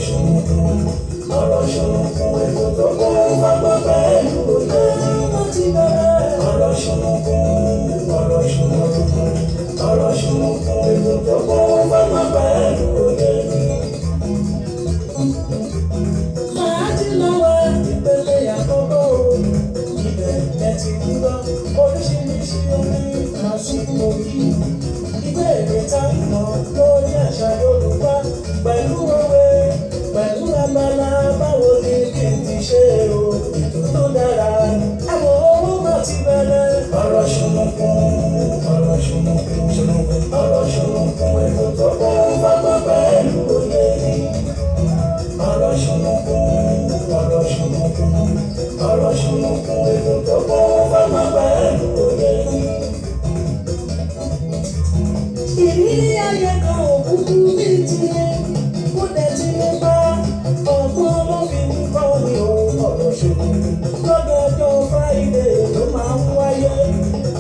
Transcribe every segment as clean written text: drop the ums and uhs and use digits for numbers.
ṣùnùkùn ọ̀rọ̀ ṣùnùkùn ètò tó kún fọ́gbọ́ pẹ̀lú òye wọ́n ti bẹ̀rẹ̀ ọ̀rọ̀ ṣùnùkùn ọ̀rọ̀ ṣùnùkùn ọ̀rọ̀ ṣùnùkùn ètò tó kún fọ́gbọ́ pẹ̀lú òye. Fàájì lọ́wọ́ ìpele àkọ́kọ́ ibẹ̀ ẹ ti ń gbọ́ oríṣiríṣi orin àsìkò yìí. Ìbéèrè táwọn lórí àṣà Yorùbá pẹ̀lú òwe pẹ̀lú abala báwo ni kí n ti ṣe o ètò tó dára àwọn owó náà ti bẹ̀rẹ̀. Ọ̀rọ̀ ṣùnùkùn ọ̀rọ̀ ṣùnùkùn ṣùnùkùn ọ̀rọ̀ ṣùnùkùn ètò tó kún fọ́gbọ́n pẹ̀lú òye. Ọ̀rọ̀ ṣùnùkùn ọ̀rọ̀ ṣùnùkùn ọ̀rọ̀ ṣùnùkùn ètò tó kún fọ́gbọ́n pẹ̀lú òye. Ìrírí ayé kan òkúkú bí tiẹ̀, ó dẹ̀ ti lè bá ọgbọ́n ló fi ń kọ́ ni òun ọ̀rọ̀ ṣùnùkùn. Lọ́dọọjọ́ Friday ló máa ń wáyé.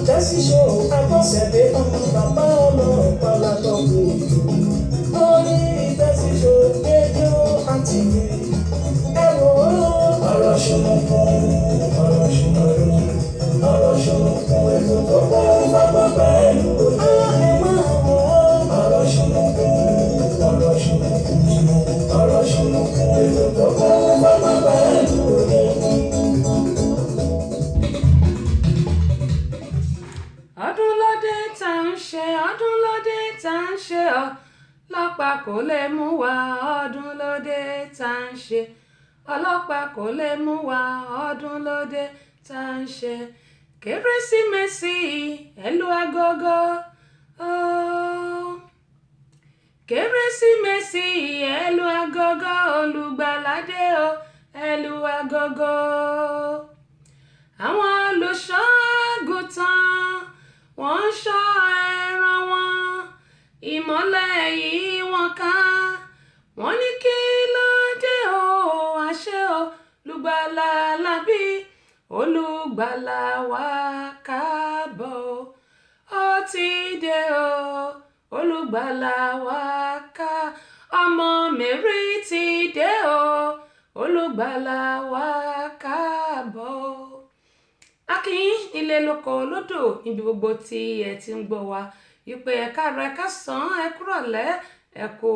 Jẹ́sí ṣó Abọ́sẹ̀dé ọmọ bàbá ọlọ́pàá látọ̀kù ètò. Lórí Jẹ́sí ṣó rédíò àti ẹ wò ó. Ọ̀rọ̀ ṣùnùkùn ọ̀rọ̀ ṣùnùkùn ọ̀rọ̀ ṣùnùkùn ètò tó kún fọ́gbọ́n pẹ̀lú òye. Ọ̀rọ̀ ṣùnùkùn ọ̀rọ̀ ṣùnùkùn ọ̀rọ̀ ṣùnùkùn ètò tó kún fọ́gbọ́n pẹ̀lú òye. Ọdún lóde tá ń ṣe ọdún lóde tá ń ṣe ọlọ́pàá kò lè mú wa ọdún lóde tá ń ṣe ọlọ́pàá kò lè mú wa ọdún lóde tá ń ṣe kérésìmesì ẹlú agogo kérésìmesì ẹlú agogo olùgbàládé ẹlú agogo àwọn olùṣọ́ àgùntàn wọ́n ń ṣọ́ ẹran wọn ìmọ́lẹ̀ yìí wọ́n ká wọ́n ní kí ló dé o àṣẹ olùgbàlà lábí olùgbàlà wá kábọ̀ ó ti dé o olùgbàlà wá ká ọmọ Mary ti dé o olùgbàlà wá kábọ̀. Akínyìn ilé lóko lódò níbi gbogbo tí ẹ ti ń gbọ́ wa wípé ẹ káàárọ̀ ẹ káàsán ẹ kúrọ̀lẹ́ ẹ kú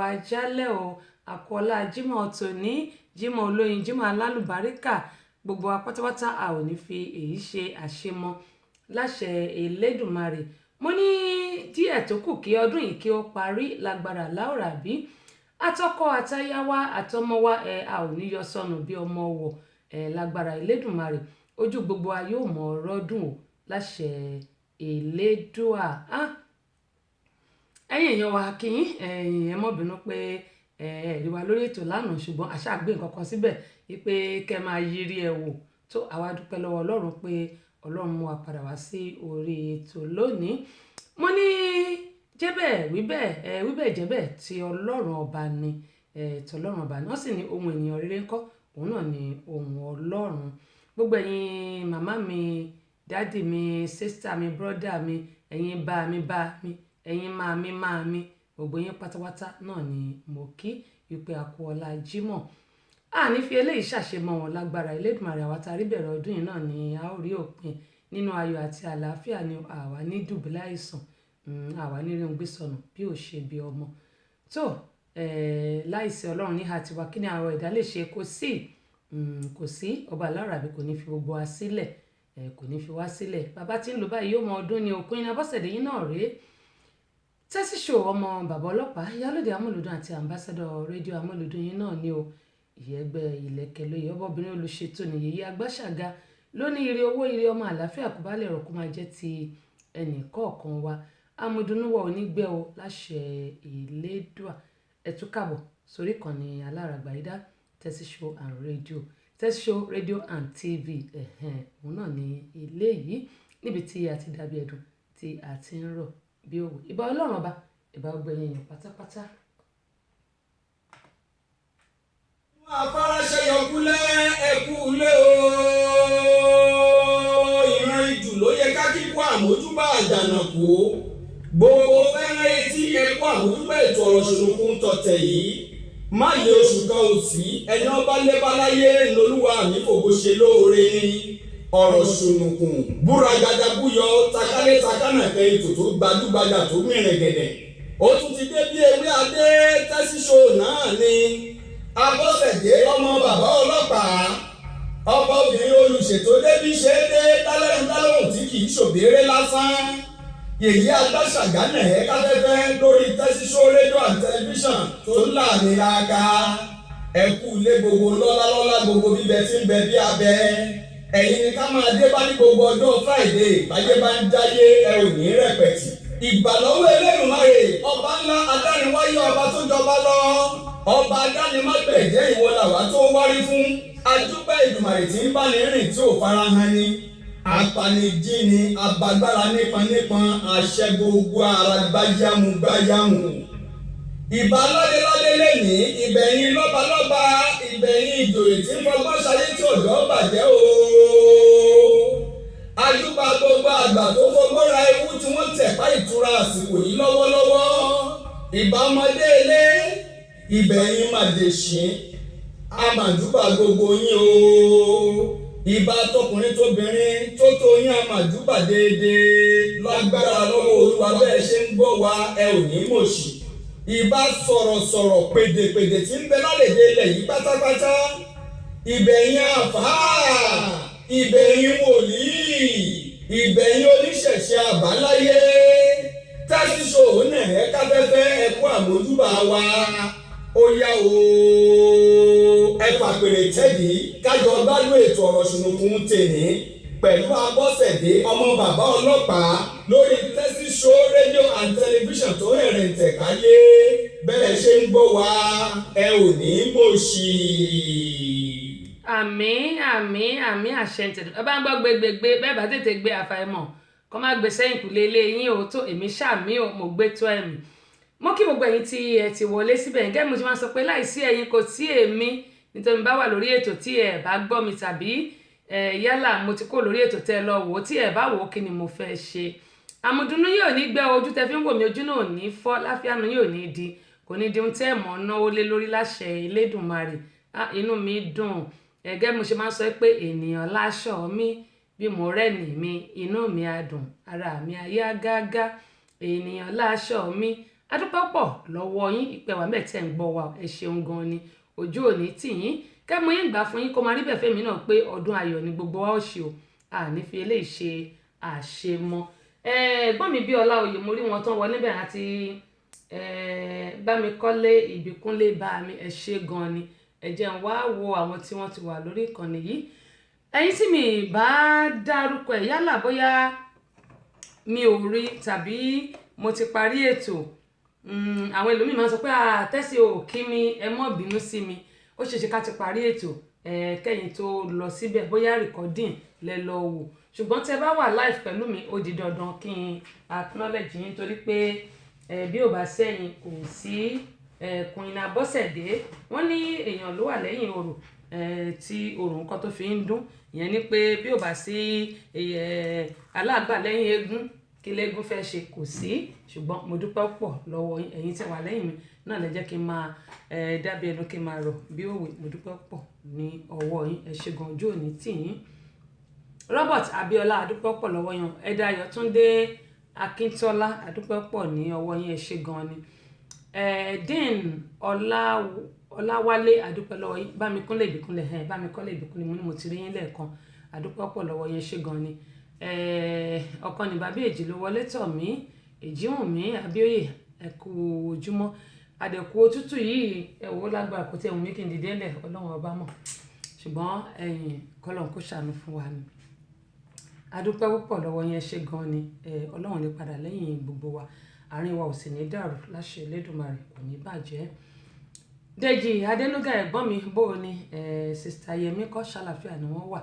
àjálẹ́ o àkọọ́lá Jímọ̀ tòní Jímọ̀ olóyin Jímọ̀ alálùbáríkà gbogbo wa pátápátá a ò ní fi èyí ṣe àṣemọ láṣẹ Elédùmarè. Mo ní díẹ̀ tó kù kí ọdún yìí kí ó parí lágbára láòrà bí àtọkọ àtaya wa àtọmọ wa a ò ní yọ sọnù bí ọmọ wọ lágbára Elédùmarè ojú gbogbo wa yóò mọ ọrọdún o láṣẹ Elédùà. Ẹ̀yin èèyàn wa kíyìn ẹ mọ́ bínú pé ẹ̀rí wa lórí ètò lánàá ṣùgbọ́n àṣà gbé nǹkan kan síbẹ̀ wípé kẹ́ máa yiri ẹ̀ wò tó àwa dúpẹ́ lọ́wọ́ Ọlọ́run pé Ọlọ́run mú wa padà wá sí orí ètò lónìí. Mo ní jẹ́bẹ̀ wíbẹ̀ jẹ́bẹ̀ tí Ọlọ́run ọba ni tí Ọlọ́run ọba ni wọ́n sì ní ohun ènìyàn rere ńkọ́ òun náà ni ohun Ọlọ́run. Gbogbo ẹ̀yin màmá mi dádì mi sísítà mi bírọ́dà mi ẹ̀yin bá mi ẹ̀yin máa mi gbogbo yín pátápátá náà ni mo kí wípé a kú ọlá Jímọ̀ ní fi eléyìí ṣàṣemọ́ wọn lágbára Elédùmarè àwa tá rí bẹ̀rẹ̀ ọdún yìí náà ni a ó rí òpin nínú ayọ̀ àti àlàáfíà ni àwa ní dùbúlẹ̀ àìsàn àwa ní rí ohun gbé sọnù bí ò ṣe bí ọmọ tó láìsí Ọlọ́run níhà tiwa kí ni àwọn ẹ̀dá lè ṣe kò sí ọba alára bí kò ní fi gbogbo wa sílẹ̀ kò ní fi wá sílẹ̀ bàbá tí ń lò báyìí yóò mọ ọdún ni òkú iná Abọ́sẹ̀dé yín náà rèé Tẹ́sí Show ọmọ bàbá ọlọ́pàá Ìyálóde Amúlùdún àti ambassador rédíò Amúlùdún yín náà ni o ìyẹ́gbẹ́ ìlẹ̀kẹ̀ lóye ọbọ̀bìnrin olùṣètò nìyí agbáṣàga lónìí ire owó ire ọmọ àlàáfíà kò bá lè rọ̀ kó máa jẹ́ ti ẹnì kọ̀ọ̀kan wa amúdùnúwọ̀ onígbẹ́ o láṣẹ Elédùà ẹ tún káàbọ̀ sórí ìkànnì aláràgbáyídá Tẹ́sí Show and Radio Tẹ́sí Show Radio and TV òun náà ní ilé yìí níbi tí a ti dàbí ẹ̀dùn tí a ti ń rọ̀ bí òwò ìbà Ọlọ́run ọba ìbà ọgbẹ̀yìn èèyàn pátápátá. Afárásẹ́ yọkúlẹ̀ ẹ̀kúlé o ìran ìjù ló yẹ ká kíkó àmójúbà àjànàkú gbogbo fẹ́rẹ́ etí ẹ̀kọ́ àmójúbà ètò ọ̀rọ̀ ṣòlùkùn tọ̀tẹ̀ yìí má lé oṣù kan ò sí ẹni ọba lébáláyé lolúwa mi fògo ṣe lóore ní ọ̀rọ̀ ṣùnùkùn búragàdà búyọ takálé takánà kẹ ètò tó gbajúgbajà tó mìíràn gẹ̀dẹ̀ ó tún ti dé bí ewé adé tẹ́síṣò náà ni Abọ́sẹ̀dé ọmọ bàbá ọlọ́pàá ọba obìnrin olùṣètò débi ṣe é dé dálẹ́rùndálẹ́rùn tí kì í ṣòbéèrè lásán yèyí agbáṣàgánà ẹ̀ káfẹ́fẹ́ lórí tẹ́síṣó rédíò àti tẹlifíṣàn tó ń là ní lága ẹ̀kú ilé gbogbo lọ́lá gbogbo bíbẹ tí ń bẹ bí abẹ ẹ̀yin ni ká máa dé bá ní gbogbo ọjọ́ Friday báyé bá ń jáyé ẹ ò ní rẹpẹ̀tì ìgbàlọ́wọ́ Elédùmarè ọba ńlá adániwáyé ọba tó jọba lọ ọba adánimágbẹ̀jẹ́ ìwọ làwa tó wárí fún adúpẹ́ Èdùmàrè tí ń bá ní rìn tí ò farahàn ni apanijíni abagbára nípọn àṣẹ gbogbo ara gbáyàmù ìbà ládéládé lẹ́ni ìbẹ̀yìn lọ́balọ́ba ìbẹ̀yìn ìjòyè tí ń fọgbọ́n ṣayé tí ọ̀dọ́ bàjẹ́ o ajúbà gbogbo àgbà tó fọgbọ́n ra ewu tí wọ́n tẹ̀pá ìtura àsìkò yìí lọ́wọ́lọ́wọ́ ìbà ọmọdé ilé ìbẹ̀yìn màdèṣín àmàjúbà gbogbo yín o ìbà tọkùnrin tóbìnrin tó tó yín àmàjúbà déédéé lágbára lọ́wọ́ Olúwa bẹ́ẹ̀ ṣe ń gbọ́ wa ẹ ò ní mòṣì ìbà sọ̀rọ̀sọ̀rọ̀ pèdèpèdè tí ń bẹ lálẹ́dẹ̀ ilẹ̀ yìí pátápátá ìbẹ̀yìn àfáà ìbẹ̀yìn wòlíì ìbẹ̀yìn oníṣẹ̀ṣe àbáláyé tásíṣò náà ẹ káfẹ́fẹ́ ẹ kú àmójúbà wa ó yá o ẹ fàpèrè tẹ́dí kájọ gbádùn ètò ọ̀rọ̀ ṣùnùkùn tèní pẹ̀lú Abọ́sẹ̀dé ọmọ bàbá ọlọ́pàá lórí tẹ́síṣó rédíò and tẹlifíṣàn tó hẹ̀rẹ̀ tẹ̀káyé bẹ́ẹ̀ ṣe ń gbọ́ wa ẹ ò ní mòṣì. àmín àṣẹ ń tẹ̀dọ̀ ẹ bá ń gbọ́ gbégbégbé bẹ́ẹ̀ bá tètè gbé àfàìmọ̀ kọ́ má gbé sẹ́yìn kù lé yín o tó èmi ṣàmì ò mo gbé tó ẹ̀mí mo kí gbogbo ẹ̀yin tí ẹ ti wọlé síbẹ̀ ǹgẹ́ mo ti máa sọ pé láìsí ẹ̀yin kò sí èmi nítorí mi bá wà lórí ètò tí ẹ bá gbọ́ mi tàbí yálà mo ti kó lórí ètò tẹ́ lọ wò ó tí ẹ bá wò ó kí ni mo fẹ́ ṣe àmọ̀dùnú yóò ní gbẹ́ ojú tẹ́ fi ń wò mí ojú náà ò ní fọ́ láfíàánú yóò ní di kò ní di ohun tẹ́ mọ̀ náwó lé lórí láṣẹ Elédùmarè inú mi dùn ẹ̀gẹ́ mo ṣe máa sọ pé ènìyàn láṣọ mi bí mo rẹ́ni mi inú mi á dùn ara mi á yá gágá ènìyàn láṣọ mi adúpẹ́ pọ̀ lọ́wọ́ yín ìpẹ́ wà mẹ́tẹ̀ ń gbọ́ wa ẹ ṣeun gan ni ojú òní tì yín kẹ́mu yín gbà fún yín kó máa rí bẹ́ẹ̀ fẹ́mi náà pé ọdún ayọ̀ ni gbogbo wa ó ṣe o àní fi eléyìí ṣe àṣemọ ẹ̀gbọ́n mi bí ọlá oyè mo rí wọn tán wọlé bẹ̀rẹ̀ àti Bámikọ́lé Ìbíkúnlé bá mi ẹ ṣe gan ni ẹ jẹ́ n wá wo àwọn tí wọ́n ti wà lórí ìkànnì yìí ẹ̀yin tí mi bá dárúkọ ẹ̀ yálà bóyá mi ò rí tàbí mo ti parí ètò àwọn ẹlòmíì máa ń sọ pé tẹ́sí ò kí mi ẹ mọ́ bínú sí mi ó ṣeéṣe ká ti parí ètò kẹ́yìn tó lọ síbẹ̀ bóyá recording lẹ lọ wò ṣùgbọ́n tẹ́ bá wà live pẹ̀lú mi ó di dandan kí n acknowledge yín torí pé bí ò bá sẹ́yìn kò sí Queen Abọ́sẹ̀dé wọ́n ní èèyàn ló wà lẹ́yìn orò tí orò nǹkan tó fi ń dún ìyẹn ni pé bí ò bá sí aláàgbà lẹ́yìn eégún kí lẹ́gùn fẹ́ ṣe kò sí ṣùgbọ́n mo dúpẹ́ pọ̀ lọ́wọ́ ẹ̀yin tí wà lẹ́yìn mi náà lè jẹ́ kí n máa dábìí ẹnu kí n máa rọ̀ bí òwe mo dúpẹ́ pọ̀ ní ọwọ́ yín ẹ ṣé gan ojú òní tì yín Robert Abíọ́lá adúpẹ́ pọ̀ lọ́wọ́ yín Ẹ̀dá Ayọ̀túndé Akíntọ́lá adúpẹ́ pọ̀ ní ọwọ́ yín ẹ ṣé gan ni Dean Ọláwálé adúpẹ́ lọ́wọ́ yín Bámikúnlé Ìbíkúnlé Bámikọ́lé Ìbíkúnlé mo ní mo ti rí yín lẹ́ẹ̀kan adúpẹ́ pọ̀ lọ́wọ́ yín ẹ ṣé gan ni ọ̀kan ní bàbá èjì ló wọlé tọ̀ mí Èjìwùnmí Abíóyè ẹ kú ojúmọ́ àdẹ̀kù òtútù yìí ẹ̀wọ̀ lágbára kò tí ẹ̀wùn mi kì í dìde ńlẹ̀ Ọlọ́run ọba mọ̀ ṣùgbọ́n ẹ̀yìn kọ́lọ́n kó ṣàánú fún wa ni adúpẹ́ púpọ̀ lọ́wọ́ yẹn ṣe gan ni Ọlọ́run ní padà lẹ́yìn gbogbo wa àárín wa ò sì ní dàrú láṣẹ Elédùmarè kò ní bàjẹ́ Dèjì Adénúgà ẹ̀gbọ́n mi bó o ní sista Yẹmí kọ́ ṣàlàfíà ni wọ́n wà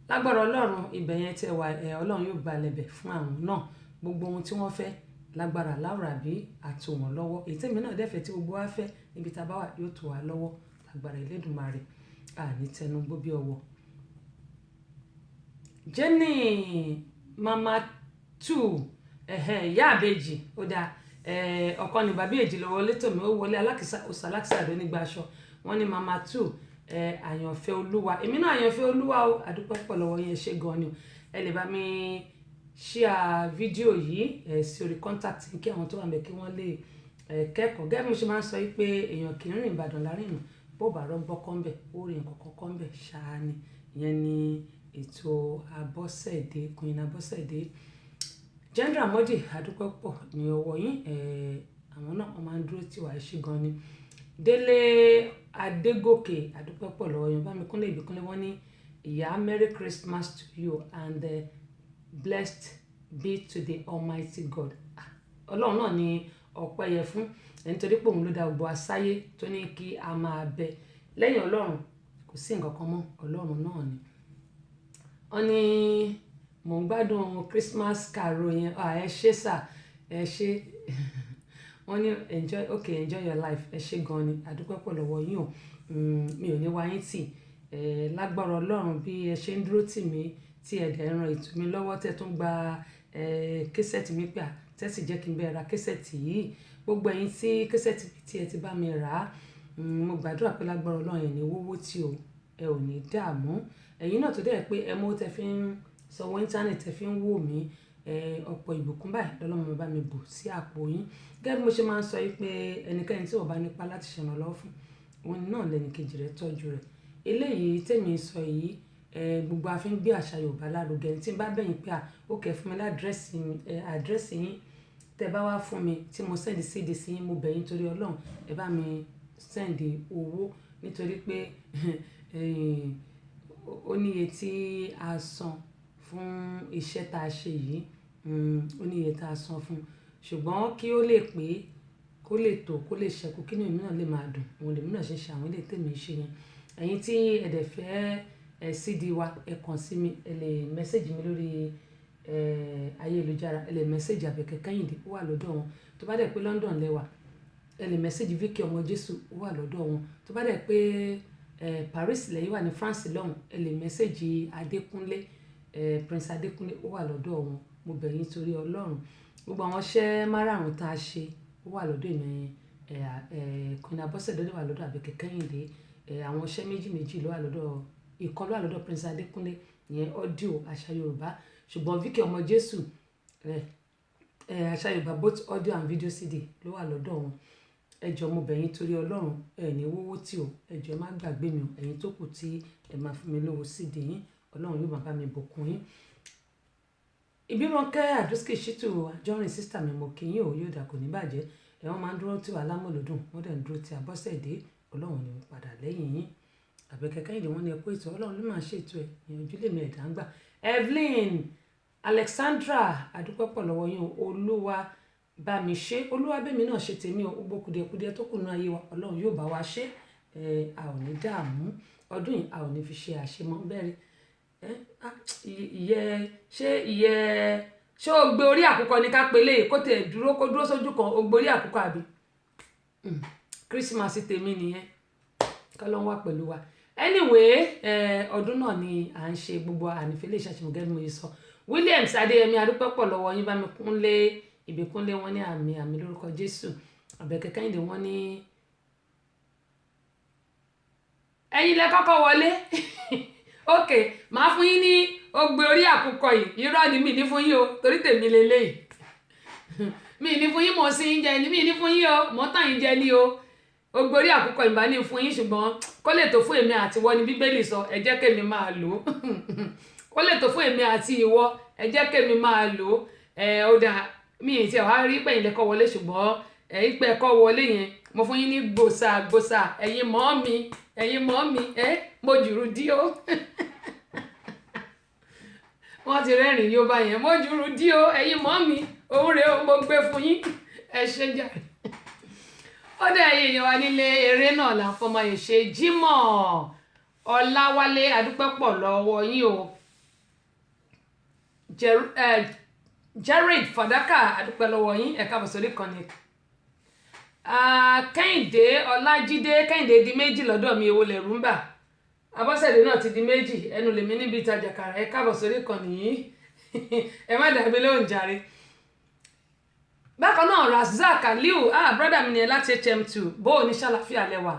lágbára Ọlọ́run ibẹ̀ yẹn tẹ́ wà Ọlọ́run yóò gbalẹ̀ bẹ̀ fún àwọn náà gbogbo ohun tí wọ́n fẹ́ lágbára láwùrà bí àtò wọn lọ́wọ́ èyí tèmi náà dẹ́fẹ̀ẹ́ tí gbogbo wa fẹ́ níbi tá a bá wà yóò tó wa lọ́wọ́ lágbára Elédùmarè àní tẹnu gbó bí ọwọ́. Jenny mama 2 ìyá àbèjì ó dáa ọkọ ní bàbá èjì lọ wọlé tòmí ó wọlé alákìsà òsà alákìsà ló nígbà aṣọ wọ́n ní mama 2 àyànfẹ́ olúwa èmi náà àyànfẹ́ olúwa o àdúpẹ́ pọ̀ lọ́wọ́ yẹn ṣe gan ni o ẹ lè bá mi share fídíò yìí sí orí contact kí àwọn tó wà ńbẹ̀ kí wọ́n lè kẹ́kọ̀ọ́ gẹ́gẹ́ bí mo ṣe máa ń sọ pé èèyàn kì í rìn Ìbàdàn láàrin nù bó bá rọ́gbọ́ kọ́ńbẹ̀ ó rìn kọ̀ọ̀kan kọ́ńbẹ̀ ṣáá ni ìyẹn ni ètò Abọ́sẹ̀dé Queen Abọ́sẹ̀dé General Modi àdúpẹ́ pọ̀ ní ọwọ́ yín àwọn náà wọ́n máa ń dúró tì wá ṣe gan ni Délé Adégòkè àdúpẹ́ pọ̀ lọ́wọ́ yín bá mi kúnlẹ̀ ìbíkúnlẹ̀ wọ́n ní ìyá Merry Christmas to you and blessed be to the Almighty God ọlọ́run náà ni ọpẹ́ yẹ fún nítorí pé òun ló dá gbogbo asáyé tó ní kí a máa bẹ lẹ́yìn ọlọ́run kò sí nǹkan kan mọ́ ọlọ́run náà ni wọ́n ní mò ń gbádùn Christmas carol yẹn ẹ ṣé sà ẹ ṣé wọ́n ní enjoy your life ẹ ṣé gan ni àdúpẹ́ pọ̀ lọ́wọ́ yín o mi ò ní wá yín tì lágbára ọlọ́run bí ẹ ṣe ń dúró tì mí tí ẹ dẹ̀ ran ètò mi lọ́wọ́ tẹ́ tún gba késẹ̀tì mi pé tẹ́sì jẹ́ kí n bẹ́ẹ̀ ra késẹ̀tì yìí gbogbo ẹ̀yin tí késẹ̀tì tí ẹ ti bá mi rà á mo gbàdúrà pé lágbára ọlọ́run ẹ̀ ní wówó tí o ẹ ò ní dààmú ẹ̀yin náà tó dẹ̀ pé ẹ mọ́ tẹ́ fi ń sanwó íńtánẹ̀tì tẹ́ fi ń wò mí ọ̀pọ̀ ìbùkún báyìí lọ́lọ́mọ bá mi bù sí àpò yín gẹ́gẹ́ bí mo ṣe máa ń sọ yìí pé ẹnikẹ́ni tí ò bá nípa láti ṣèrànlọ́wọ́ fún òun náà lẹ́nìkejì rẹ̀ tọ́jú rẹ̀ eléyìí tèmi sọ yìí gbogbo a fi ń gbé àṣà Yorùbá lárugẹ tí n bá bẹ̀yìn pé ó kẹ́ fún mi àdírẹ́sì yín tẹ́ bá wá fún mi tí mo sẹ́ndì síde sí yín mo bẹ̀yìn torí Ọlọ́run ẹ bá mi sẹ́ndì owó nítorí pé ó níye tí a san fún iṣẹ́ tá a ṣe yìí ó níye tá a san fún ṣùgbọ́n kí ó lè pé kó lè tó kó lè ṣẹ́kù kí inú mi náà lè máa dùn òun lèmi náà ṣe ṣe àwọn ilé tèmi ṣe yẹn ẹ̀yin tí ẹ̀dẹ̀ fẹ́ CD wa ẹ kàn sí mi ẹ lè mẹ́sẹ̀gì mi lórí ayélujára ẹ lè mẹ́sẹ̀gì Àbẹ̀kẹ́ Kẹ́hìndé ó wà lọ́dọ̀ wọn tó bá dẹ̀ pé London lẹ́wà ẹ lè mẹ́sẹ̀gì Vicky ọmọ Jésù ó wà lọ́dọ̀ wọn tó bá dẹ̀ pé Paris lẹ́yìn wà ní France lọ́hùn ẹ lè mẹ́sẹ̀gì Adékúnlé Prince Adékúnlé ó wà lọ́dọ̀ wọn mo bẹ̀ yín torí Ọlọ́run gbogbo àwọn iṣẹ́ márààrún tá a ṣe ó wà lọ́dọ̀ ìmọ̀ Queen Abọ́sẹ̀dé ló wà lọ́dọ̀ Àbẹ̀kẹ́ Kẹ́hìndé àwọn iṣẹ́ méjì ló wà lọ́dọ̀ ìkan ló wà lọ́dọ̀ Prince Adékúnlé ìyẹn audio àṣà Yorùbá ṣùgbọ́n Vicky ọmọ Jésù àṣà Yorùbá both audio and video CD ló wà lọ́dọ̀ wọn ẹ jọ̀ọ́ mo bẹ̀ yín torí Ọlọ́run ẹ ní wówó tí o ẹ jọ̀ọ́ ẹ má gbàgbé mi o ẹ̀yin tó kù tí ẹ máa fún mi lówó CD yín Ọlọ́run yóò máa bá mi bùkún yín. Ìbímọkẹ́ Àdúsìkì Ṣítù àjọrin sísítà mi mo kí yín o yóò dà kò ní bàjẹ́ ẹ̀wọ̀n máa ń dúró tí wà lámọ̀lódùn wọ́n dẹ̀ ń dúró tí Abọ́sẹ̀dé Ọlọ́run ni mo padà lẹ́yìn yín Àbẹ̀kẹ́ Kẹ́hìndé wọ́n ní ẹ̀kú ètò Ọlọ́run ló máa ṣètò ẹ̀ ìyànjú lèmi ẹ̀dá ń gbà Evelyn Alexandra àdúpẹ́ pọ̀ lọ́wọ́ yín Olúwa bá mi ṣe Olúwa bẹ́mi náà ṣe tèmi o gbogbo kùdìẹ̀kùdìẹ̀ tó kù nínú ayé wa Ọlọ́run yóò bá wa ṣe a ò ní dààmú ọdún yìí a ò ní fi ṣe àṣemọ́ bẹ́ẹ̀ ṣé o gbé orí àkùkọ ní ká pélé kó tẹ̀ kó dúró sójú kan o gbé orí àkùkọ àbí Christmas tèmi nìyẹn kọ́lọ́n wà pẹ̀lú wa anyway ọdún náà ni à ń ṣe gbogbo ànífẹ́lẹ́ ìṣàṣìmọ̀ gẹ́gẹ́ bí mo sọ Williams Adéyẹmí adúpẹ́ pọ̀ lọ́wọ́ yín bá mi kúnlé ìbíkúnlé wọn ní àmì lórúkọ Jésù Àbẹ̀kẹ́ Kẹ́hìndé wọn ní ẹ̀yin lẹ kọ́kọ́ wọlé ok màá fún yín ní ogbe orí àkùkọ yìí irọ́ ni mi ní fún yín o torí tèmi lélẹ́yìí mi ní fún yín mọ̀ sí yín jẹ ni mi ní fún yín o mọ̀ tàn yín jẹ ní o ogbe orí àkùkọ ìbá ní fún yín ṣùgbọ́n kó lè tó fún èmi àti ìwọ ni Bíbélì sọ ẹ jẹ́ kémi máa lò ó kó lè tó fún èmi àti ìwọ ẹ jẹ́ kémi máa lò ó ó dà mi ì tiẹ̀ wá rí pẹ̀yìn lẹ́kọ́ wọlé ṣùgbọ́n ìpẹ́ ẹ̀kọ́ wọlé yẹn mo fún yín ní gbòsà ẹ̀yin mọ́ mi mo jùrù dí o wọ́n ti rẹ́rìn yóò bá yẹn mo jùrù dí o ẹ̀yin mọ́ mi òun rèé mo gbé fún yín ẹ ṣe jàre ó dẹ̀ èèyàn wa nílé eré náà là ń fọmọ yìí ṣe Jímọ̀ Ọláwálé adúpẹ́ pọ̀ lọ́wọ́ yín o Jared Fàdákà adúpẹ́ lọ́wọ́ yín ẹ̀ka bọ̀sọ̀rí kan ni Kẹ́hìndé Ọlájídé Kẹ́hìndé di méjì lọ́dọ̀ mi èwo lẹ̀rú ń bà Abọ́sẹ̀dé náà ti di méjì ẹnu lèmi níbi ìtajà kàrà ẹ̀ka bọ̀sọ̀rí kan nìyí ẹ má dàbí lóhùn jàre bákan náà Razak Aliu brother mi ni láti HM2 bó o ní ṣàlàfíà lẹ́wà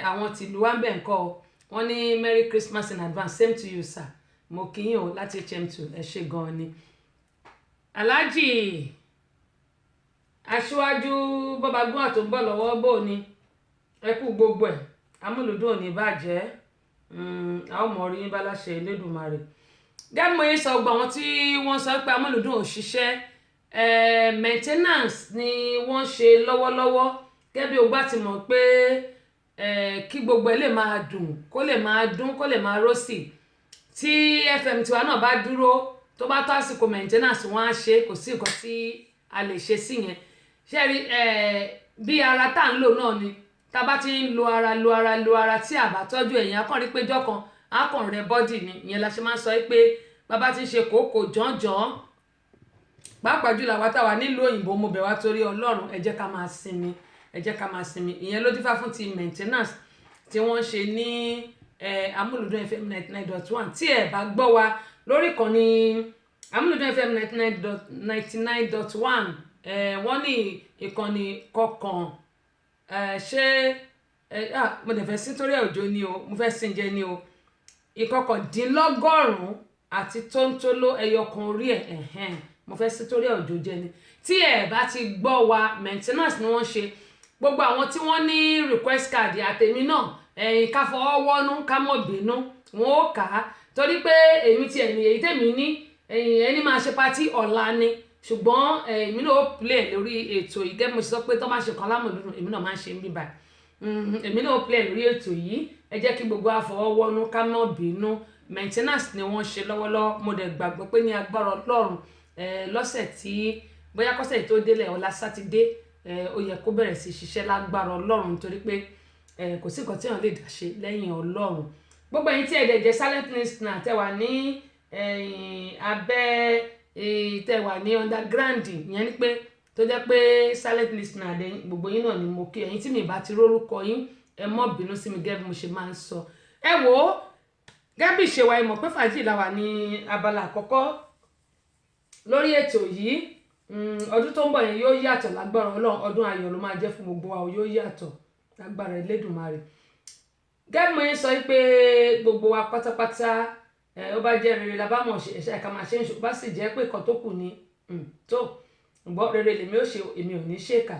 àwọn tìlú wa ń bẹ̀ ń kọ́ ọ wọ́n ní Merry Christmas in advance, same to you sir, mo kí yín o láti HM2 ẹ ṣé gan-an ni. Alhaji aṣíwájú bọ́bagún àtò ń bọ̀ lọ́wọ́ bó o ní ẹ kú gbogbo ẹ̀ amúlùdún ò ní bàjẹ́ a ó mọ̀ rí yín bá láṣẹ Elédùmarè. gẹ́gẹ́ mo yín sọ gbọ́ àwọn tí wọ́n sọ pé amúlùdún ò ṣiṣẹ́ maintenance ni wọ́n ṣe lọ́wọ́lọ́wọ́ gẹ́gẹ́ bí o bá ti mọ̀ pé kí gbogbo ẹ lè máa dùn kó lè máa dún kó lè máa rọ́sì tí FM tiwa náà bá dúró tó bá tó àsìkò maintenance wọ́n á ṣe kò sí nǹkan tí a lè ṣe sí yẹn ṣe rí bí ara tá à ń lò náà ni tá a bá ti ń lo ara tí a bá tọ́jú ẹ̀yìn akọ́rin péjọ kan akọ̀rin rẹ bọ́dì ni ìyẹn la ṣe máa ń sọ pé bàbá ti ń ṣe kòókò jọ̀ọ́jọ̀ọ́ pàápàá jùlọ àwa táwa nílùú òyìnbó mo bẹ̀ wá torí Ọlọ́run ẹ jẹ́ ká máa sinmi ìyẹn ló dífá fún ti maintenance tí wọ́n ṣe ní amúlùdún FM 99.1 tí ẹ bá gbọ́ wa lórí ìkànnì amúlùdún FM 99.1 wọ́n ní ìkànnì kọkàn ṣé mo dẹ̀ fẹ́ sí torí òjò ni o mo fẹ́ sí jẹ ni o ìkọkàndínlọ́gọ́rùn-ún àti tóńtóló ẹyọkan orí ẹ̀ mo fẹ́ sí torí òjò jẹ ni tí ẹ bá ti gbọ́ wa maintenance ni wọ́n ṣe gbogbo àwọn tí wọ́n ní request card àtẹ̀mí náà ká fọwọ́ wọ́nú ká mọ̀ bínú wọn ó kà á torí pé èmi ti ẹ̀yìn èyí tèmi ní ẹni máa ṣe pátí ọ̀la ni ṣùgbọ́n èmi náà ó play lórí ètò yìí gẹ́gẹ́ mo sọ pé tó máa ṣe kan lámọ̀lúdùn èmi náà máa ń ṣe ń bíbà èmi náà ó play lórí ètò yìí ẹ jẹ́ kí gbogbo àfọwọ́wọ́nú ká mọ̀ bínú maintenance ni wọ́n ṣe lọ́wọ́lọ́wọ́ mo dẹ̀ gbàgbọ́ pé ní agbára Ọlọ́run lọ́sẹ̀ tí bóyá kọ́sẹ̀ tó délẹ̀ ọ̀la sátidé ó yẹ kó bẹ̀rẹ̀ sí ṣiṣẹ́ lágbára Ọlọ́run nítorí pé kò sí nǹkan tí èèyàn lè dá ṣe lẹ́yìn Ọlọ́run gbogbo ẹ̀yin tí ẹ̀dẹ̀ jẹ́ silent listener tẹ́wà ní abẹ́ tẹ́wà ní underground ìyẹn ni pé tó jẹ́ pé silent listener gbogbo yín náà ni mo kí ẹ̀yin tí mi bá ti rórúkọ yín ẹ mọ́ bínú sí mi gẹ́gẹ́ bí mo ṣe máa ń sọ ẹ wò ó gẹ́gẹ́ bí ìṣèwà ìmọ̀ pé fàájì la wà ní abala àkọ́kọ́ lórí ètò yìí ọdún tó ń bọ̀ yẹn yóò yàtọ̀ lágbára Ọlọ́run ọdún ayọ̀ ló máa jẹ́ fún gbogbo wa yóò yàtọ̀ lágbára Elédùmarè gẹ́gẹ́ mo yẹn sọ pé gbogbo wa pátápátá ó bá jẹ́ rere la bá mọ̀ ṣe ẹ̀ṣẹ̀ ká máa ṣe ń ṣe bá sì jẹ́ pé nǹkan tó kù ni tó ǹgbọ́ rere lèmi ó ṣe èmi ò ní ṣèkà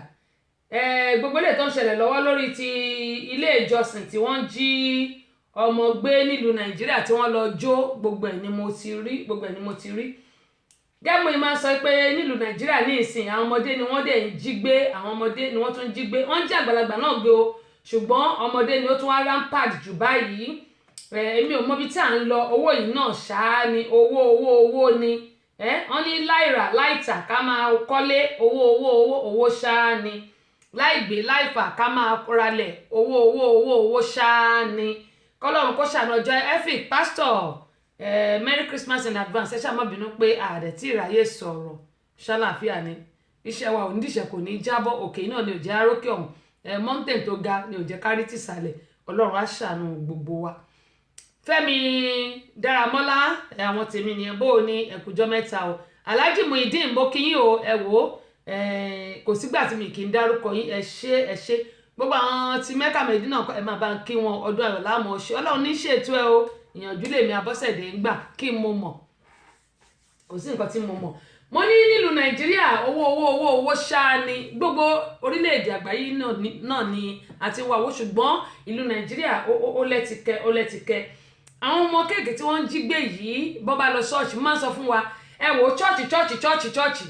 gbogbo ilé tó ń ṣẹlẹ̀ lọ́wọ́ lórí ti ilé ìjọsìn tí wọ́n jí ọmọ gbé nílùú Nàìjíríà tí wọ́n lọ jó gbogbo ẹ̀ ni mo ti rí gẹ́mú yìí máa ń sọ pé nílùú Nàìjíríà ní ìsìn àwọn ọmọdé ni wọ́n dẹ̀ ń jí gbé àwọn ọmọdé ni wọ́n tún jí gbé wọ́n jí àgbàlagbà náà gbé o ṣùgbọ́n ọmọdé ni ó tún wá rampart jù báyìí èmi ò mọbi tí à ń lọ owó yìí náà ṣáá ni owó ni wọ́n ní láìrà láìtà ká máa kọ́lé owó ṣáá ni láìgbé láìfà ká máa ralẹ̀ owó ṣáá ni kọ́lọ́run kó ṣàánú ọjọ́ efik pásítọ̀ Merry Christmas in advance ẹ ṣáà má bínú pé ààrẹ tí ìráyè sọ̀rọ̀ ṣàlàáfíà ni iṣẹ́ wa ò ní díṣẹ́ kò ní jábọ́ òkè náà ni ò jẹ́ arókè ọ̀hún mountain tó ga ni ò jẹ́ kárí tìsàlẹ̀ Ọlọ́run á ṣàánú gbogbo wa. Fẹ́mi Dáramọ́lá àwọn tèmi nìyẹn bó o ní ẹ̀kújọ́ mẹ́ta o Alhaji Muideen bó kí yín o ẹ wò ó kò sígbà tí mi kì í dárúkọ yín ẹ ṣé gbogbo àwọn tí Mẹ́kà Mẹ́dínà ẹ máa bá ń kí wọn ọdún ayọ̀ láàmú ọṣẹ́ Ọlọ́run ní ṣètò ẹ o ìyànjú lèmi Abọ́sẹ̀dé ń gbà kí mo mọ̀ kò sí nǹkan tí mo mọ̀ mo ní nílùú Nàìjíríà owó ṣáá ni gbogbo orílẹ̀-èdè àgbáyé náà ni àti wà owó ṣùgbọ́n ìlú Nàìjíríà ó lẹ́tìkẹ́ àwọn ọmọ kéèké tí wọ́n ń jí gbé yìí bọ́ bá lọ ṣọ́ọ̀ṣì máa ń sọ fún wa ẹ wò chọ́ọ̀chì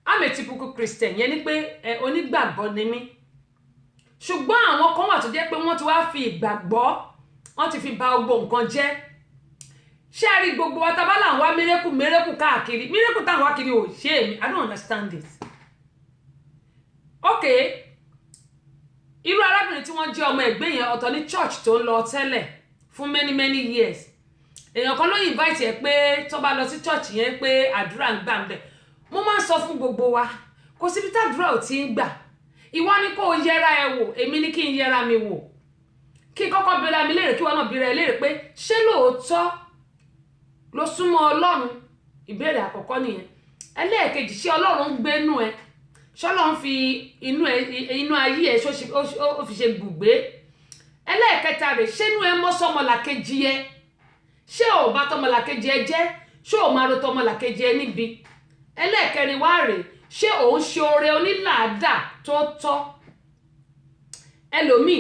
I'm a typical Christian yẹn ni pé onígbàgbọ́ ni mí ṣùgbọ́n àwọn kan wà tó jẹ́ pé wọ́n ti wá fi ìgbàgbọ́ wọ́n ti fi ba gbogbo nǹkan jẹ́ ṣé rí gbogbo wa tábà là ń wá mírẹ́kù káàkiri mírẹ́kù táwọn wá kiri ò ṣe èmi I don't understand this. ok irú arábìnrin tí wọ́n jẹ́ ọmọ ẹ̀gbẹ́ yẹn ọ̀tọ̀ ní church tó ń lọ tẹ́lẹ̀ fún many years èèyàn kan ló invite ẹ pé tó bá lọ sí church yẹn pé àdúrà ń gbà ń bẹ̀ mo máa ń sọ fún gbogbo wa kò síbi tàdúrà ò ti ń gbà ìwọ ni kó o yẹra ẹ wò èmi ni kí n yẹra mi wò kí kọ́kọ́ bẹ̀rẹ̀ mi léèrè kí wọ́n náà bẹ̀rẹ̀ léèrè pé ṣé lóòótọ́ ló súnmọ́ Ọlọ́run ìbéèrè àkọ́kọ́ nìyẹn ẹlẹ́ẹ̀kejì ṣé Ọlọ́run ń gbénú ẹ ṣọ́lọ́run fi inú ayé ẹ̀ ó fi ṣe gbùgbé. Ẹlẹ́ẹ̀kẹta rẹ̀, ṣé inú ẹ mọ́ sọ́mọlàkejì ẹ, ṣé ò bá tọmọlàkejì ẹ jẹ́, ṣé ò máa ro tọmọlàkejì ẹ níbi. Ẹlẹ́ẹ̀kẹrin wá rèé, ṣé òun ṣe oore onílàádà tó tọ́. Ẹlòmíì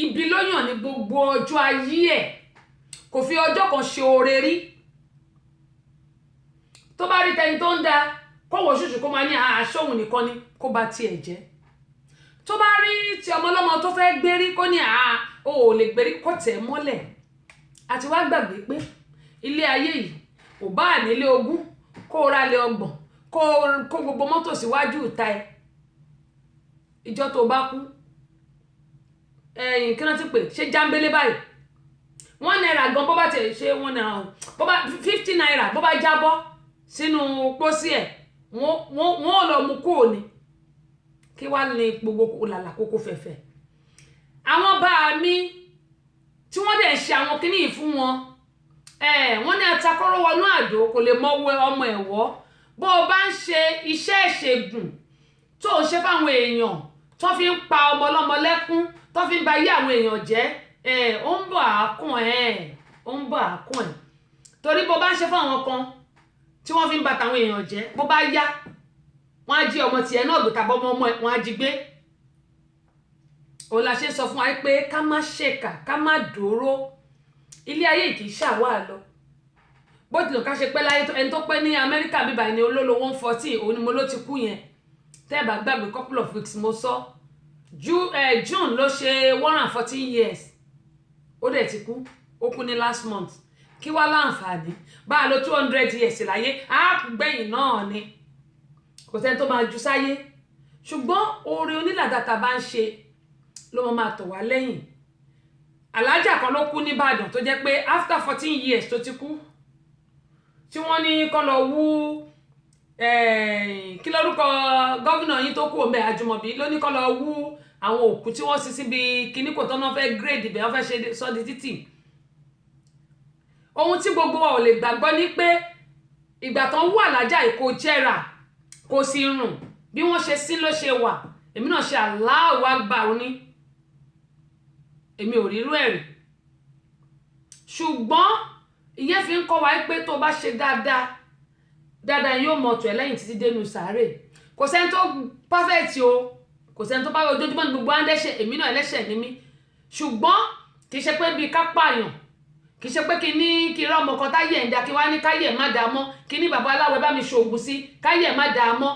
ibi ló yàn ní gbogbo ọjọ́ ayé ẹ̀, kò fi ọjọ́ kan ṣe oore rí. Tó bá rí tẹni tó ń da kọ́wọ́ ṣùṣù kó máa ní àṣọ́hùn nìkan ni kó bá tiẹ̀ jẹ́. Tó bá rí ti ọmọ ọlọ́mọ tó fẹ́ gbérí kó ní o ò lè gbérí kó tẹ̀ mọ́lẹ̀. Àti wá gbàgbé pé ilé ayé yìí ò bá nílé ogún kó ra lé ọgbọ̀n kó gbogbo mọ́tò síwájú ìta ẹ. Ìjọ tó bá kú kí wọ́n ti pè ṣe jámbélé báyìí 1 naira gan bó bá tẹ̀ ṣe 1 naira bó bá 50 naira bó bá jábọ́ sínú pósí ẹ̀ wọ́n lọ mú kúrò ní kí wá ní gbogbo làlà kókó fẹ̀fẹ̀. Àwọn bá mi tí wọ́n dẹ̀ ṣe àwọn kíní yìí fún wọn wọ́n ní atakọ́rọ́ wọnú àdó kò lè mọ́wọ́ ọmọ ẹ̀wọ́. Bó o bá ń ṣe iṣẹ́ ìṣègùn tó ń ṣe fáwọn èèyàn tó fi ń pa ọmọ ọlọ́mọ lẹ́kún tó fi ń ba ayé àwọn èèyàn jẹ́ ó ń bọ̀ àákùn ó ń bọ̀ àákùn torí bó bá ń ṣe fáwọn kan tí wọ́n fi ń ba tàwọn èèyàn jẹ́ bó bá yá wọ́n á jí ọmọ tiẹ̀ náà gbé tàbí ọmọ ẹ̀ wọ́n á jí gbé. Òun la ṣe sọ fún wa pé ká má ṣèkà ká má dòró. Ilé ayé kì í ṣàwá lọ bó tilẹ̀ ká ṣe pẹ́ láyé ẹni tó pẹ́ ní Amẹ́ríkà bíbá ẹni olólo 140 òun ni mo ló ti kú yẹn. Tẹ́ ẹ bá gbàgbé couple of weeks mo sọ June ló ṣe 114 years ó dẹ̀ ti kú ó kú ní last month. Kí wá láǹfààní bá a lo 200 years láyé á kú gbẹ̀yìn náà ni kò sẹ́ni tó máa ju sáyé. Ṣùgbọ́n oore onílàdàtà bá ń ṣe ló máa tọ̀ wá lẹ́yìn. Alájà kan ló kú ní Ìbàdàn tó jẹ́ pé after 14 years tó ti kú tí wọ́n ní kó lọ wú kí lórúkọ gọ́vùnà yín tó kú ọmọ Àjùmọ̀bí ló ní kó lọ wú àwọn òkú tí wọ́n sì síbi kíní kò tọ́nà fẹ́ grade ibẹ̀ wọ́n fẹ́ ṣe sọ́di títì. Ohun tí gbogbo wa ò lè gbàgbọ́ ní pé ìgbà tán wú Alájà yìí kò jẹ́ra kò sì rùn bí wọ́n ṣe sí ló ṣe wà. Èmi náà ṣe Allahu Akbar ní èmi ò rírú ẹ̀rí. Ṣùgbọ́n ìyẹn fi ń kọ́ wa pé tó bá ṣe dáadáa yóò mọ̀ tó ẹ lẹ́yìn títí dénú sàárè. Kò sẹ́ni tó perfect o kò sẹ́ni tó bá ojoojúmọ́ ní gbogbo àndẹ́ṣẹ̀ èmi náà ẹlẹ́ṣẹ̀ ní mí. Ṣùgbọ́n kì í ṣe pé bíi ká pààyàn kì í ṣe pé kí rán ọmọ kan táyé ẹ̀ǹda kí wá ní káyé ẹ̀ má dáa mọ́ kí ní bàbá aláwẹ̀ bá mi ṣoògùn sí káyé ẹ̀ má dáa mọ́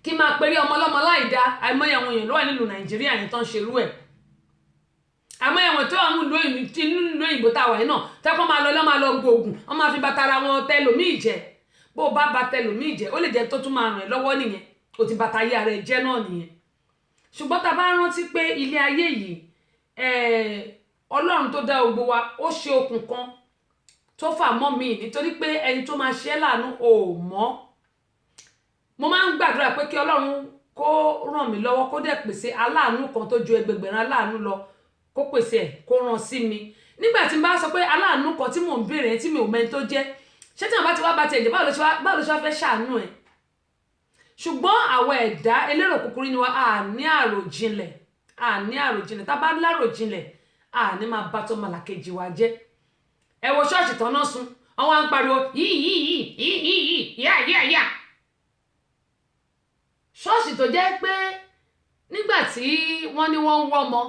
kí máa perí ọmọ ọlọ́mọ láì dá. Àìmọye àwọn èèyàn ló wà nílùú Nàìjíríà yẹn tán ṣerú ẹ̀. Àmọ́ ẹ̀wọ̀n tó àwọn ìlú òyìnbó tá a wà yìí náà tẹ́kọ́ máa lọ gbóògùn wọ́n máa fi bàtà ara wọn tẹlòmíì jẹ. Bó o bá ba tẹlòmíì jẹ ó lè jẹ́ tó tún máa ràn ẹ́ lọ́wọ́ nìyẹn o ti bàtà ayé ara ẹ̀ jẹ́ náà nìyẹn. Ṣùgbọ́n tá a bá rántí pé ilé ayé yìí Ọlọ́run tó dá gbogbo wa ó ṣe okùn kan tó fà mọ́ mi nítorí pé ẹni tó máa ṣe é láàánú ò mọ̀. Mo máa ń gbàdúrà pé kí Ọlọ́run kó ràn mí lọ́wọ́ kó dẹ̀ pèsè aláàánú kan tó ju ẹgbẹgbẹ̀rún aláàánú lọ kó pèsè ẹ̀ kó ràn sí mi. Nígbà tí n bá sọ pé aláàánú kan tí mò ń béèrè tí mi ò mẹ́ni tó jẹ́ ṣé tí wọ́n bá ti wá bá ti ẹ̀jẹ̀ báwo ló ṣe wá fẹ́ ṣàánú ẹ̀. Ṣùgbọ́n àwọn ẹ̀dá elérò kúkúrú ni wa a ní àròjinlẹ̀ tá a bá láròjinlẹ̀ a ní máa bá tó màlàkejì wa jẹ́. Ẹ wo ṣọ́ọ̀ṣì tán náà sun àwọn à ń pariwo yìí yá. Ṣọ́ọ̀ṣì tó jẹ́ pé nígbà tí wọ́n ní wọ́n ń wọ́ ọmọ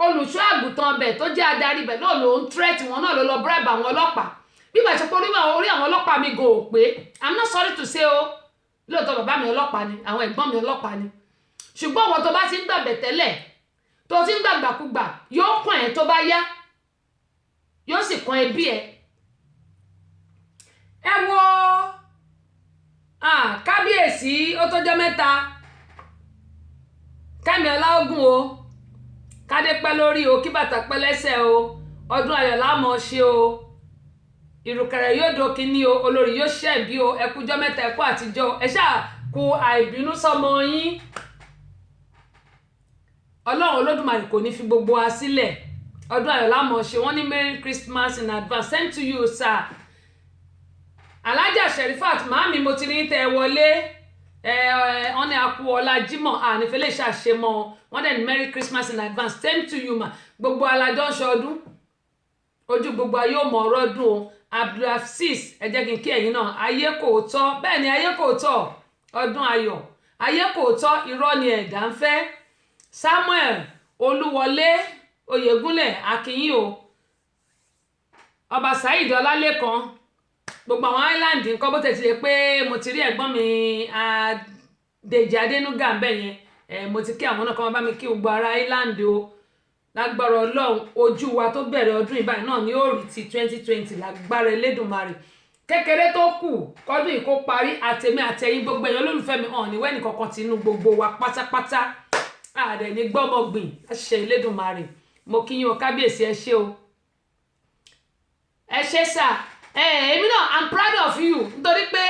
olùṣọ́ àgùntàn bẹ̀ tó jẹ́ adarí bẹ̀ náà ló ń tírẹ́tì wọn náà ló lọ bribe àwọn ọlọ́pàá bí ìgbà tó pé orí àwọn ọlọ́pàá mi gò pé I'm not sorry to say o lóòótọ́ bàbá mi ọlọ́pàá ni àwọn ẹ̀gbọ́n mi ọlọ́pàá ni ṣùgbọ́n àwọn tó bá ti ń gbàgbẹ́ tẹ́lẹ̀ tó ti ń gbàgbàkúgbà yóò kàn ẹ́ tó bá yá yóò sì kan ẹbí ẹ. Ẹ wo kábíyèsí ó tọ́jọ́ mẹ́ta Kẹ́mi Ọláògùn o kádé pẹ́ lórí o kí bàtà pẹ́ lẹ́sẹ̀ o ọdún ayọ̀ lámọ̀ ṣe o ìrùkẹ̀rẹ̀ yóò dókì ní o olórí yóò ṣẹ̀bí o ẹkújọ́ mẹ́ta ẹkú àtijọ́ ẹ ṣáà kú àìbínú sọmọ yín. Ọlọ́run Olódùmarè kò ní fi gbogbo wa sílẹ̀ ọdún ayọ̀ lámọ̀ ṣe wọ́n ní Merry Christmas in advance sent to you sir. Alájà Sherifat màámi mo ti ní tẹ́ wọlé wọ́n ní akú ọlá Jímọ̀ ànífẹ́lẹ́ ṣàṣemọ́ wọ́n dẹ̀ ní Merry Christmas in advance. Same to you ma. Gbogbo alájọ́ ṣọdún ojú gbogbo ayé ò mọ̀ ọ̀rọ̀ dùn o. Abdulhafiz ẹ jẹ́ kí n kí ẹ̀yin náà ayé kò tọ́ bẹ́ẹ̀ ni ayé kò tọ́ ọdún ayọ̀ ayé kò tọ́ irọ́ ni ẹ̀dá ń fẹ́. Samuel Olúwọlé Oyègúnlẹ̀ akínyìn o. Ọba Saheed Ọlálékan gbogbo àwọn island nǹkan bó tẹ̀sí pé mo ti rí ẹ̀gbọ́n mi Dèjì Adénúgà ń bẹ̀ yẹn mo ti kí àwọn náà kọ́ máa bá mi kí gbogbo ara island o. Lágbára Ọlọ́run ojú wa tó bẹ̀rẹ̀ ọdún ìbáyìí náà ní òòrì ti 2020 lágbára Elédùmarè kékeré tó kù kọ́dún yìí kó parí àtẹ̀mí àtẹ̀yìn gbogbo èèyàn olólùfẹ́ mi hàn ní wẹ́nì kankan tí inú gbogbo wa pátápátá ààrẹ ní gbọ́mọgbìn àṣẹ Elédùmarè mo kí yín o kábíyèsí ẹ ṣé o ẹ ṣé sà èmi náà I'm proud of you nítorí pé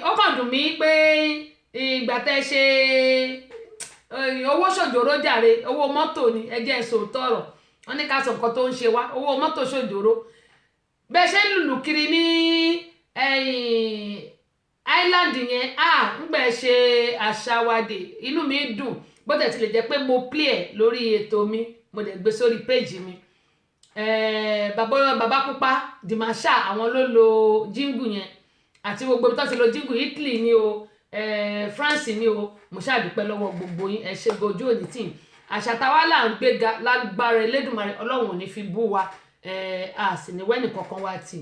ó kàn dùn mí pé ìgbà tẹ́ ṣe owó ṣòjòrò jàre owó mọ́tò ni ẹjẹ́ ẹ̀sùn tọrọ wọn ní ká sọ nǹkan tó ń ṣe wá owó mọ́tò ṣòjòrò bẹ́ẹ̀ ṣe ń lùlù kiri ní island yẹn ńgbà ẹ ṣe àṣàwádé inú mi dùn bó tẹ̀ tilẹ̀ jẹ́ pé mo play ẹ̀ lórí ètò mi mo dẹ̀ gbé sórí péjì mi bàbá pupa Dimasha àwọn ló lo jíngù yẹn àti gbogbo tó ti lo jíngù Italy ni o France ni o mo ṣàdúpẹ́ lọ́wọ́ gbogbo yín ẹ ṣé gojú òní tí àṣà táwa là ń gbéga lágbára Elédùmarè Ọlọ́run ò ní fi bú wa a sì ní wẹ́nì kankan wá tì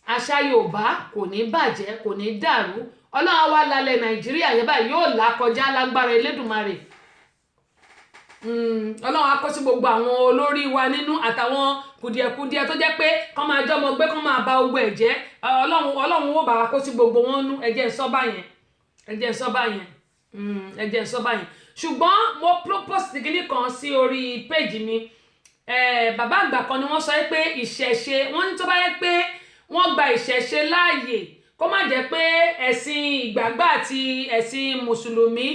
àṣà Yorùbá kò ní bàjẹ́ kò ní dàrú Ọlọ́run wa lálẹ́ Nàìjíríà yẹn báyìí yóò là kọjá lágbára Elédùmarè Ọlọ́run á kó sí gbogbo àwọn olórí wa nínú àtàwọn kùdìẹ̀kùdìẹ̀ tó jẹ́ pé kán máa jọmọ gbé kán máa ba ogbó ẹ̀ jẹ́ Ọlọ́run ó bá wa kó sí gbogbo wọn nú ẹjẹ́ sọ́bà yẹn ṣùgbọ́n mo propose kìíní kan sí orí péjì mi bàbá àgbà kan ni wọ́n sọ pé ìṣẹ̀ṣe wọ́n ní tó bá yẹ pé wọ́n gba ìṣẹ̀ṣe láàyè kó má jẹ́ pé ẹ̀sìn ìgbàgbọ́ àti ẹ̀sìn mùsùlùmí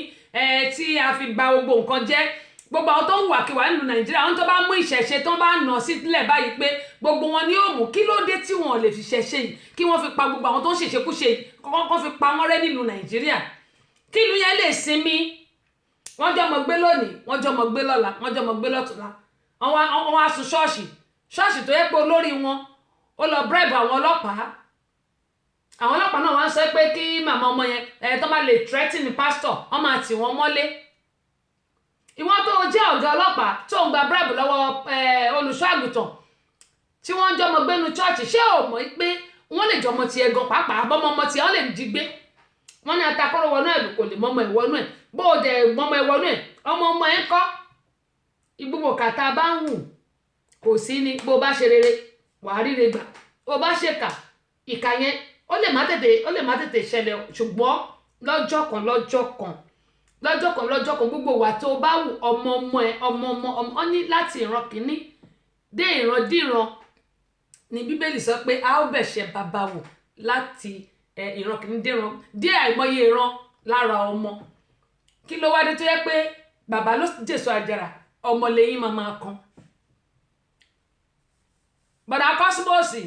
tí a fi ba gbogbo nǹkan jẹ́ gbogbo àwọn tó ń wàkiwà nínú Nàìjíríà àwọn tó bá mú ìṣẹ̀ṣe tó bá nà sílẹ̀ báyìí pé gbogbo wọn ni yóò mú kí ló dé tí wọn lè fi ṣẹ̀ṣe yìí kí wọ́n fi pa gbogbo àwọn tó ń ṣèṣekúṣe yìí kọ́kọ́ fi pa wọ́n rẹ́ nílùú Nàìjíríà kí ìlú yẹn lè sinmi wọ́n jọmọ gbé lónìí wọ́n jọmọ gbé lọ́la wọ́n jọmọ gbé lọ́tùnla wọ́n á sùn ṣọ́ọ̀ṣì tó yẹ pé olórí wọn ó lọ bribe àwọn ọlọ́pàá náà wọ́n sọ pé kí màmá ọmọ yẹn tó bá lè threaten pastor wọ́n máa tì wọ́n mọ́lé ìwọ́n tó jẹ́ ọ̀gá ọlọ́pàá tó ń gba bribe lọ́wọ́ olùṣọ́ àgùntàn tí wọ́n jọmọ gbénu ṣọ́ọ̀ṣì ṣé ò mọ̀ pé wọ́n lè jọmọ tiẹ̀ gan pàápàá bọ́mọ ọmọ tiẹ̀ wọ́n lè jí gbé wọ́n ní atakọ́rọ̀ wọnú ẹ̀ kò lè mọ́mọ ìwọ́nú ẹ̀ bó o dẹ̀ mọ́mọ ìwọ́nú ẹ̀ ọmọ ẹ̀ ń kọ́ ìgbìmò kàtà bá ń wù kò sí ni bó o bá ṣe rere wàá ríre gbà bó o bá ṣèkà ìkà yẹn ó lè má tètè ṣẹlẹ̀ ṣùgbọ́n lọ́jọ́ kan gbogbo wà tó o bá wù ọmọ ọ ní láti ìran kìíní dé ìran díran ni Bíbélì sọ pé a ó bẹ̀ṣẹ̀ bàbá wò láti ìran kìíní dé àìmọye ìran lára ọmọ kí ló wá dé tó yẹ pé bàbá ló jèso àjàrà ọmọ lẹ́yìn máa kan bọ̀dà kọ́símọ́ọ̀sì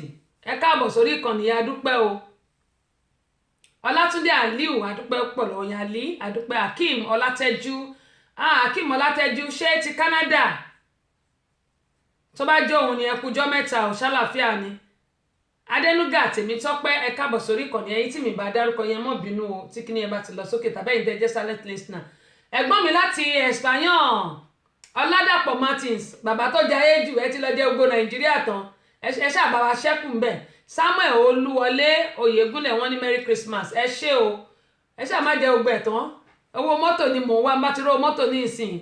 ẹ káàbọ̀ sórí ìkànnì adúpẹ́ o Ọlátúndé Aliu adúpẹ́ pọ̀ lọ́wọ́ yẹn Ali adúpẹ́ Akeem Ọlátẹ́jú ṣé ti Canada tó bá jẹ́ òun ni ẹkùjọ́ mẹ́ta ò ṣàlàfíà ni Adénúgà Tèmítọ́pẹ́ ẹ káàbọ̀ sórí ìkànnì ẹ̀yin tí mi bá dárúkọ yẹn mọ́ bínú o tí kíní ẹ bá ti lọ sókè tàbẹ́yìn tẹ́ jẹ́ silent listener ẹ̀gbọ́n mi láti Espanyol Ọládàpọ̀ Martins bàbá tó jayé jù ẹ ti lọ jẹ́ gbogbo Nàìjíríà tán ẹ ṣàbá wa ṣẹ́kù ń bẹ̀ Samuel Olúwọlé Oyègúnlẹ̀ wọ́n ní Merry Christmas ẹ ṣé o ẹ ṣáà má jẹ́ gbogbo ẹ̀ tán owó mọ́tò ni mò ń wá bá ti rówó mọ́tò ní ìsìn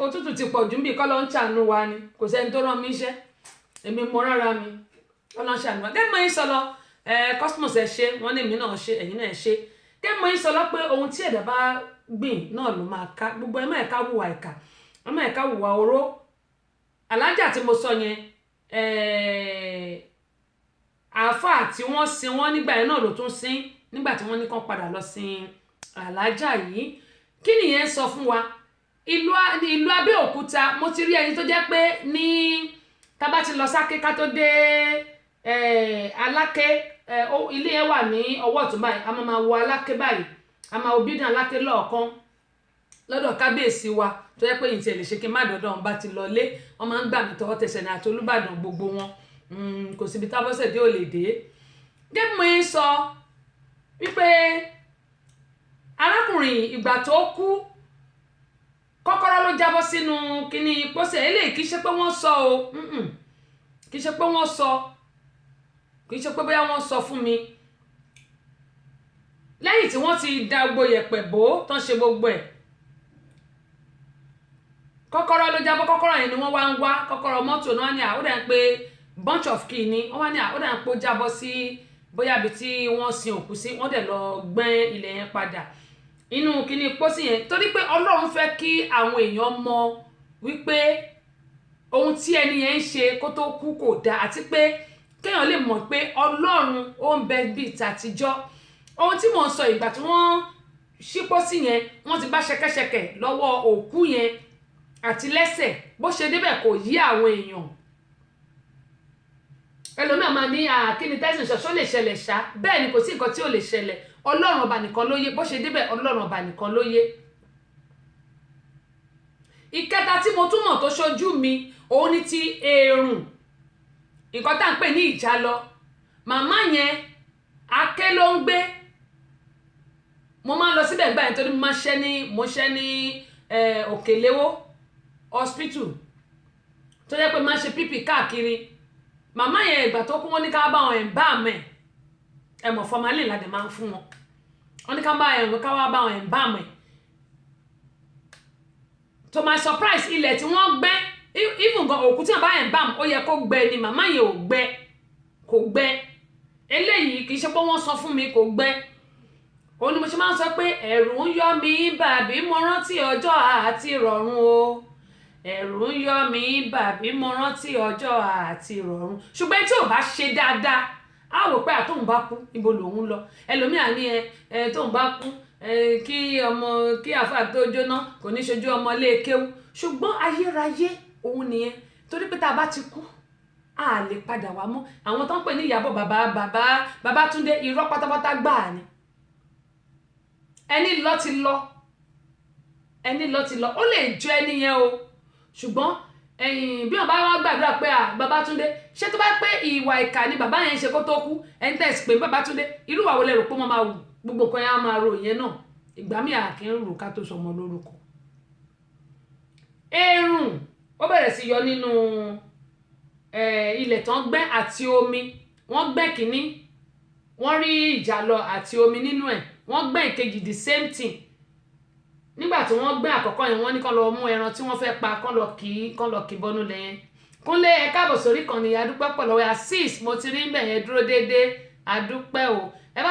òtútù ti pọ̀ jù ń bì kọ́ ló ń ṣàánú wa ni kò sẹ́ni tó rán mi iṣẹ́ èmi mọ rárá mi kọ́ ló ń ṣàánú wa gẹ́gẹ́ mọ́ yín sọ lọ Cosmos ẹ ṣe wọ́n ní èmi náà ṣe ẹ̀yin náà ṣe gẹ́gẹ́ mọ́ yín sọ lọ pé ohun tí ẹ̀dá bá gbìn náà ló máa ká gbogbo ẹ̀ má ẹ̀ka wùwà ìkà ẹ̀ má ẹ̀ka wùwà oró alájà tí mo sọ yẹn àáfàá tí wọ́n sin wọ́n nígbà yẹn náà ló tún sin nígbà tí wọ́n ní kán padà lọ sin alájà yìí kí nìyẹn sọ fún wa ìlú Abẹ́òkúta mo ti rí ẹni tó jẹ́ pé ní tábà ti lọ sáké ká tó dé Aláké ilé yẹn wà ní ọwọ́ ọ̀tún báyìí, a máa wo Aláké báyìí, a máa wo Bídàn Aláké lọ́ọ̀kan lọ́dọ̀ kábíyèsí wa tó yẹ pé ìyìn tí ẹ lè ṣe kí n má dọ̀dọ̀ wọn bá ti lọ lé, wọn máa ń gbà mí tọwọ́ tẹsẹ̀ ní àti Olúbàdàn gbogbo wọn, kò síbi tábọ́sẹ̀dé ò lè dé. gẹ́gẹ́ mo ń sọ wípé arákùnrin ìgbà tó kú kọ́kọ́rọ́ ló jábọ́ sínú kíní pósẹ̀ eléyìí kì í ṣe pé wọ́n sọ o, kì í ṣe pé wọ́n sọ, kì í ṣe pé bóyá wọ́n sọ fún mi. lẹ́yìn tí wọ́n ti da gbogbo yẹ̀pẹ̀ bò tán ṣe gbogbo ẹ̀, kọ́kọ́rọ́ ló jábọ́. kọ́kọ́rọ́ yẹn ni wọ́n wá ń wá, kọ́kọ́rọ́ mọ́tò náà ní ó dà ń pé bunch of key ni wọ́n wá ní ó dà ń pé ó jábọ́ sí bóyá ibi tí wọ́n sin òkú sí, wọ́n dẹ̀ lọ gbẹ́ ilẹ̀ yẹn padà inú kíní pósí yẹn, torí pé Ọlọ́run fẹ́ kí àwọn èèyàn mọ wípé ohun tí ẹni yẹn ń ṣe kó tó kú kò dáa, àti pé kéèyàn lè mọ̀ pé Ọlọ́run ó ń bẹ bíi tàtijọ́. ohun tí mò ń sọ, ìgbà tí wọ́n ṣí pósí yẹn wọ́n ti bá ṣẹ̀kẹ̀ṣẹ̀kẹ̀ lọ́wọ́ òkú yẹn àti lẹ́sẹ̀, bó ṣe débẹ̀ kò yí àwọn èèyàn. ẹlòmíà máa ní kíni tẹ́sán ṣoṣo lè ṣẹlẹ̀ ṣá, bẹ́ẹ̀ ni kò sí nǹkan tí ò lè ṣẹlẹ̀, Ọlọ́run ọba nìkan ló yé, bó ṣe débẹ̀ Ọlọ́run ọba nìkan ló yé. ìkẹta tí mo túmọ̀ tó ṣojú mi òun ni ti èrùn, nǹkan tá à ń pè ní ìjálọ. màmá yẹn Aké ló ń gbé, mo máa ń lọ síbẹ̀ gbà yẹn torí mo ṣẹ́ ní Òkèléwó hospital tó yẹ pé máa ṣe pípì káàkiri. màmá yẹn ìgbà tó kú wọn ní ká bá wọn ẹ̀ bá àmẹ́ ẹ̀mọ̀ formalin ládẹ̀ máa ń fún wọn, wọn ní ká wá bá wọn ẹ̀ bá àmẹ́. to my surprise ilẹ̀ tí wọ́n gbẹ́, even gan òkú tí wọ́n bá ẹ̀ bá àmẹ́ ó yẹ kó gbẹ ni, màmá yẹn ò gbẹ, kò gbẹ. eléyìí kì í ṣe pé wọ́n sọ fún mi, kò gbẹ. òun ni mo ṣe máa ń sọ pé ẹ̀rù ń yọ mí bàbí mo rántí ọjọ́ àti rọ̀run o, ẹ̀rù ń yọ mí bàbí mo rántí ọjọ́ àti rọ̀run. ṣùgbọ́n tí ò bá ṣe dáadáa á wò pé àtóhùn bá kú ibo lòun lọ. ẹlòmíà ní tóhùn bá kú kí àfáà tó jóná kò ní ṣojú ọmọ ilé kéwú. ṣùgbọ́n ayérayé òun nìyẹn, torí pé tá a bá ti kú a lè padà wá mọ́. àwọn tó ń pè ní Ìyábọ̀ Babátúndé irọ́ pátápátá gbáà ni. ẹni lọ ti lọ, ó lè jọ ẹni yẹn o, ṣùgbọ́n bí wọn bá wá gbàdúrà pé Babátúndé ṣé tó bá pé ìwà ìkà ni bàbá yẹn ṣe kó tó kú, ẹni tẹ̀sí pé Babátúndé irú ìwà wo lẹ rò pé wọ́n máa wù, gbogbo nǹkan yẹn á máa ro ìyẹn náà. ìgbà míì àkín rò ká tó sọmọ lórúkọ. èrùn ó bẹ̀rẹ̀ sí yọ nínú ilẹ̀ tán gbẹ́ àti omi. wọ́n gbẹ́ kínní wọ́n rí ìjàlọ àti omi nínú ẹ̀, wọ́n gbẹ́ ìkejì the same thing. nígbà tí wọ́n gbẹ́ àkọ́kọ́ yẹn wọ́n ní kán lọ mú ẹran tí wọ́n fẹ́ pa kán lọ kì bọ́nú lẹ́yìn. Kúnlé ẹ káàbọ̀ sórí kan ní adúpẹ́ pọ̀ lọ́wọ́ Azeez mo ti rí bẹ̀yẹn dúró déédéé adúpẹ́ o.